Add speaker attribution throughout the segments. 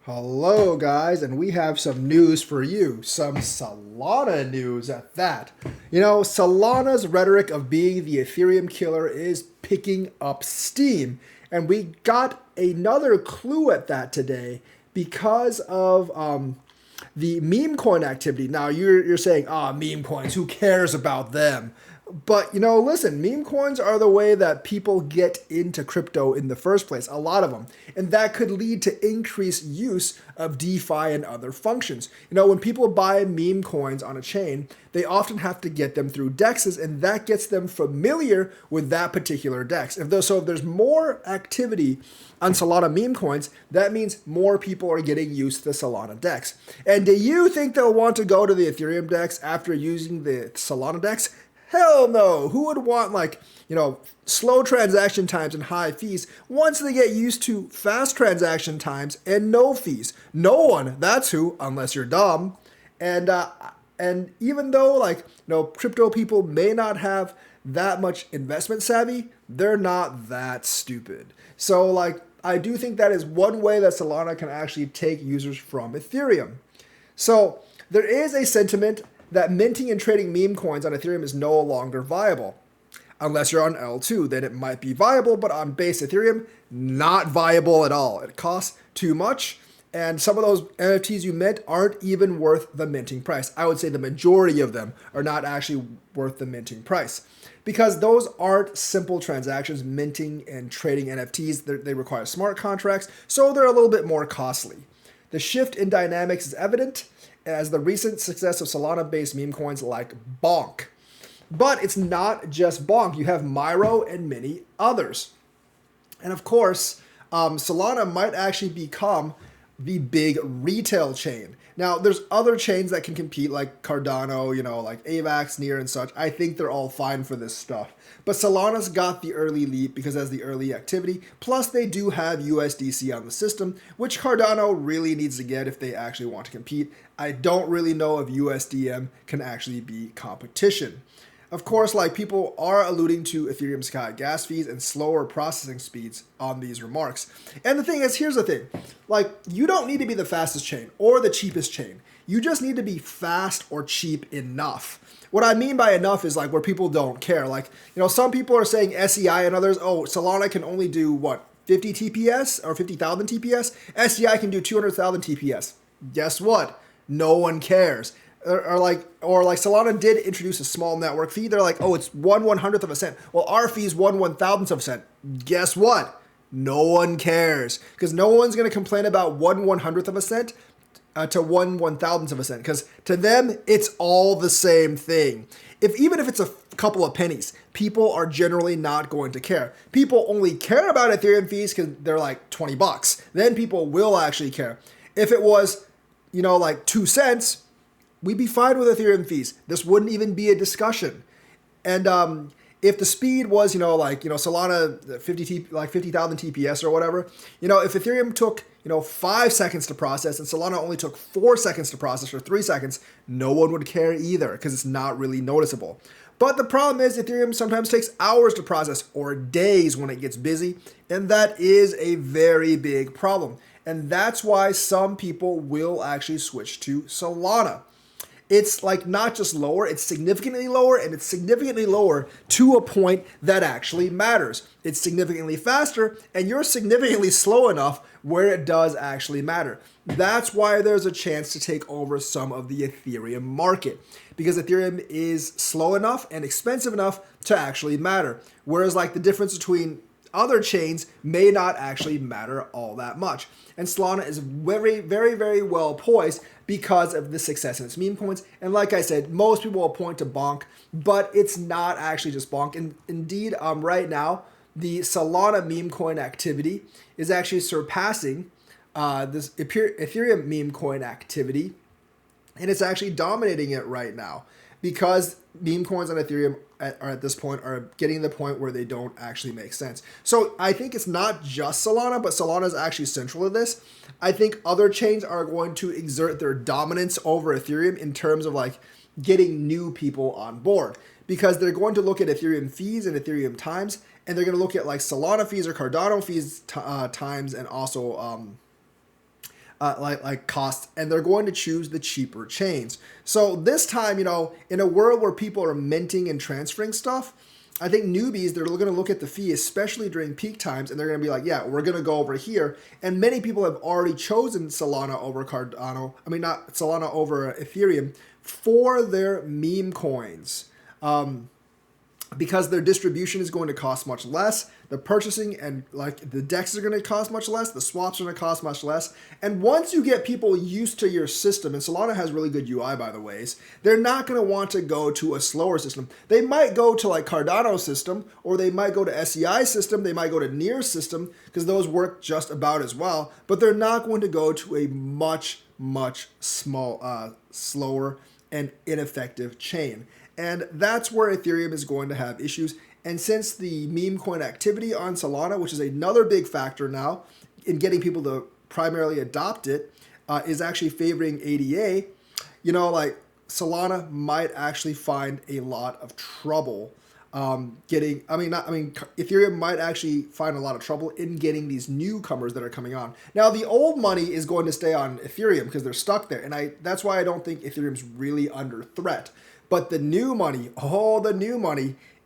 Speaker 1: Hello, guys, and we have some news for you. Some Solana news at that. Solana's rhetoric of being the Ethereum killer is picking up steam, and we got another clue at that today because of the meme coin activity. Now, you're saying, meme coins, who cares about them? But listen, meme coins are the way that people get into crypto in the first place, a lot of them. And that could lead to increased use of DeFi and other functions. When people buy meme coins on a chain, they often have to get them through dexes, and that gets them familiar with that particular dex. If there's more activity on Solana meme coins, that means more people are getting used to the Solana dex. And do you think they'll want to go to the Ethereum dex after using the Solana dex? Hell no. Who would want slow transaction times and high fees once they get used to fast transaction times and no fees? No one. That's who, unless you're dumb. And even though crypto people may not have that much investment savvy, they're not that stupid. So I do think that is one way that Solana can actually take users from Ethereum. So there is a sentiment that minting and trading meme coins on Ethereum is no longer viable. Unless you're on L2, then it might be viable, but on base Ethereum, not viable at all. It costs too much, and some of those NFTs you mint aren't even worth the minting price. I would say the majority of them are not actually worth the minting price, because those aren't simple transactions. Minting and trading NFTs, they require smart contracts, so they're a little bit more costly. The shift in dynamics is evident as the recent success of Solana-based meme coins like Bonk. But it's not just Bonk. You have Myro and many others. And of course, Solana might actually become the big retail chain. Now, there's other chains that can compete like Cardano, like AVAX, Near, and such. I think they're all fine for this stuff. But Solana's got the early lead because it has the early activity. Plus, they do have USDC on the system, which Cardano really needs to get if they actually want to compete. I don't really know if USDM can actually be competition. Of course, people are alluding to Ethereum's high gas fees and slower processing speeds on these remarks. And the thing is, here's the thing. You don't need to be the fastest chain or the cheapest chain. You just need to be fast or cheap enough. What I mean by enough is where people don't care. Some people are saying SEI and others, Solana can only do 50 TPS or 50,000 TPS? SEI can do 200,000 TPS. Guess what? No one cares. Or Solana did introduce a small network fee. They're it's 1/100th of a cent. Well, our fee is 1/1000th of a cent. Guess what? No one cares, because no one's going to complain about 1/100th of a cent to 1/1000th of a cent, because to them it's all the same thing. Even if it's a couple of pennies, people are generally not going to care. People only care about Ethereum fees because they're $20. Then people will actually care. If it was 2 cents, we'd be fine with Ethereum fees. This wouldn't even be a discussion. And if the speed was, Solana 50,000 TPS or whatever, if Ethereum took, 5 seconds to process and Solana only took 4 seconds to process or 3 seconds, no one would care either because it's not really noticeable. But the problem is Ethereum sometimes takes hours to process or days when it gets busy, and that is a very big problem. And that's why some people will actually switch to Solana. It's not just lower, it's significantly lower, and it's significantly lower to a point that actually matters. It's significantly faster, and you're significantly slow enough where it does actually matter. That's why there's a chance to take over some of the Ethereum market, because Ethereum is slow enough and expensive enough to actually matter. Whereas the difference between other chains may not actually matter all that much. And Solana is very, very, very well poised because of the success in its meme coins. And like I said, most people will point to Bonk, but it's not actually just Bonk. And indeed, right now, the Solana meme coin activity is actually surpassing this Ethereum meme coin activity. And it's actually dominating it right now, because meme coins on Ethereum are at this point are getting to the point where they don't actually make sense. So I think it's not just Solana, but Solana is actually central to this. I think other chains are going to exert their dominance over Ethereum in terms of getting new people on board, because they're going to look at Ethereum fees and Ethereum times, and they're going to look at Solana fees or Cardano fees times, and also like costs, and they're going to choose the cheaper chains. So this time, in a world where people are minting and transferring stuff, I think newbies, they're going to look at the fee, especially during peak times, and they're going to be like, yeah, we're going to go over here. And many people have already chosen Solana over Cardano. I mean, not Solana over Ethereum for their meme coins. Because their distribution is going to cost much less, the purchasing and like the DEX are going to cost much less, the swaps are going to cost much less. And once you get people used to your system, and Solana has really good UI by the ways, they're not going to want to go to a slower system. They might go to like Cardano system, or they might go to SEI system, they might go to Near system, because those work just about as well, but they're not going to go to a much slower and ineffective chain. And that's where Ethereum is going to have issues. And since the meme coin activity on Solana, which is another big factor now in getting people to primarily adopt it, is actually favoring ADA, like Solana might actually find a lot of trouble Ethereum might actually find a lot of trouble in getting these newcomers that are coming on. Now, the old money is going to stay on Ethereum because they're stuck there. And that's why I don't think Ethereum's really under threat. But the new money,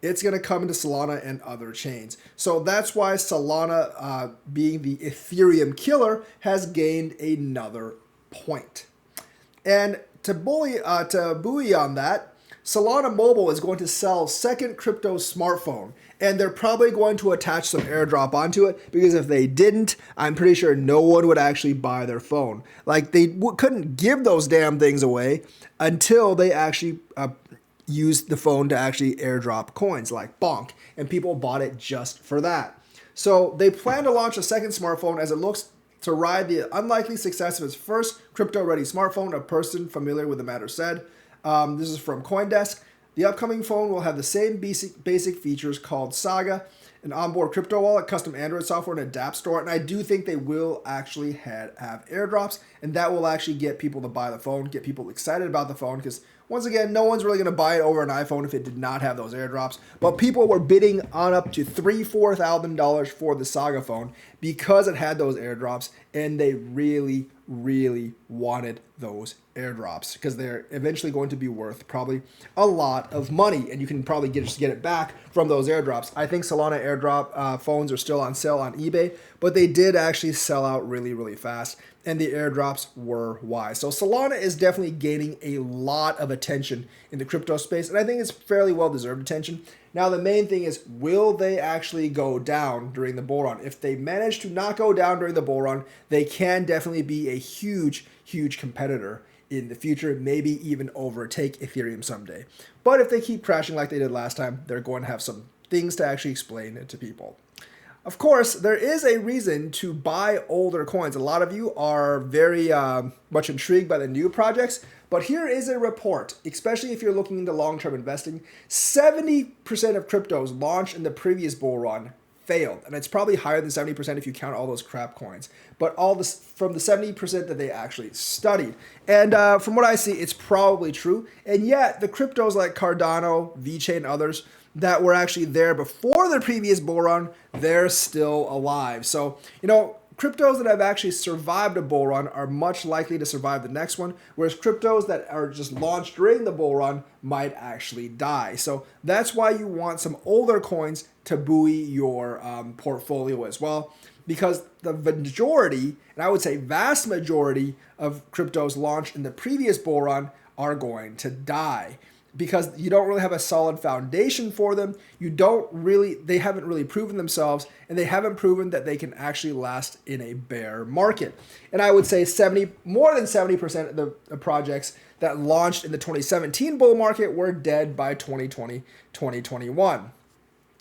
Speaker 1: it's going to come into Solana and other chains. So that's why Solana, being the Ethereum killer, has gained another point. And to buoy on that, Solana Mobile is going to sell second crypto smartphone, and they're probably going to attach some airdrop onto it, because if they didn't, I'm pretty sure no one would actually buy their phone. Like, they couldn't give those damn things away until they actually used the phone to actually airdrop coins like Bonk, and people bought it just for that. So they plan to launch a second smartphone as it looks to ride the unlikely success of its first crypto-ready smartphone, a person familiar with the matter said. This is from CoinDesk. The upcoming phone will have the same basic features called Saga, an onboard crypto wallet, custom Android software, and a dApp store. And I do think they will actually have airdrops, and that will actually get people to buy the phone, get people excited about the phone, because once again, no one's really going to buy it over an iPhone if it did not have those airdrops. But people were bidding on up to $3,000-$4,000 for the Saga phone because it had those airdrops, and they really wanted those airdrops because they're eventually going to be worth probably a lot of money, and you can probably just get it back from those airdrops. I think Solana airdrop phones are still on sale on eBay, but they did actually sell out really fast, and the airdrops were wise. So Solana is definitely gaining a lot of attention in the crypto space, and I think it's fairly well-deserved attention. Now, the main thing is, will they actually go down during the bull run? If they manage to not go down during the bull run, they can definitely be a huge competitor in the future, maybe even overtake Ethereum someday. But if they keep crashing like they did last time, they're going to have some things to actually explain to people. Of course, there is a reason to buy older coins. A lot of you are very much intrigued by the new projects, but here is a report, especially if you're looking into long-term investing. 70% of cryptos launched in the previous bull run failed, and it's probably higher than 70% if you count all those crap coins, but all this from the 70% that they actually studied. And from what I see, it's probably true. And yet the cryptos like Cardano, VeChain, and others that were actually there before the previous bull run, they're still alive. So, cryptos that have actually survived a bull run are much likely to survive the next one, whereas cryptos that are just launched during the bull run might actually die. So that's why you want some older coins to buoy your portfolio as well, because the majority, and I would say vast majority of cryptos launched in the previous bull run are going to die, because you don't really have a solid foundation for them. They haven't really proven themselves, and they haven't proven that they can actually last in a bear market. And I would say more than 70% of the projects that launched in the 2017 bull market were dead by 2020, 2021.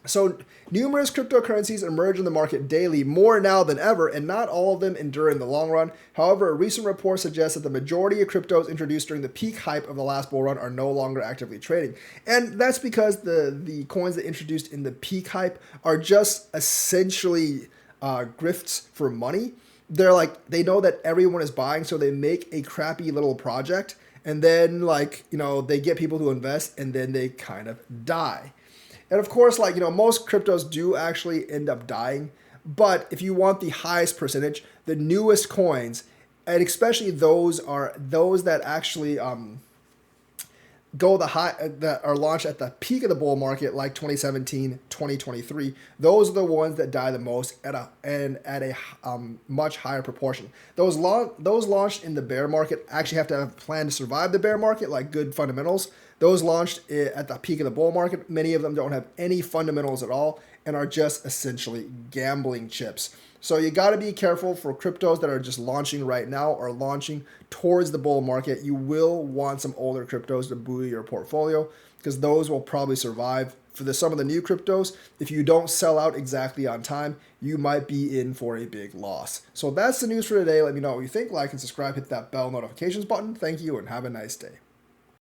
Speaker 1: So numerous cryptocurrencies emerge in the market daily, more now than ever, and not all of them endure in the long run. However, a recent report suggests that the majority of cryptos introduced during the peak hype of the last bull run are no longer actively trading. And that's because the coins that introduced in the peak hype are just essentially grifts for money. They know that everyone is buying, so they make a crappy little project, and then they get people to invest, and then they kind of die. And of course, most cryptos do actually end up dying. But if you want the highest percentage, the newest coins and especially those that actually go the high that are launched at the peak of the bull market, like 2017, 2023. Those are the ones that die the most at a much higher proportion. Those launched in the bear market actually have to have a plan to survive the bear market, like good fundamentals. Those launched at the peak of the bull market, many of them don't have any fundamentals at all and are just essentially gambling chips. So you got to be careful for cryptos that are just launching right now or launching towards the bull market. You will want some older cryptos to buoy your portfolio because those will probably survive. For some of the new cryptos, if you don't sell out exactly on time, you might be in for a big loss. So that's the news for today. Let me know what you think. Like and subscribe. Hit that bell notifications button. Thank you and have a nice day.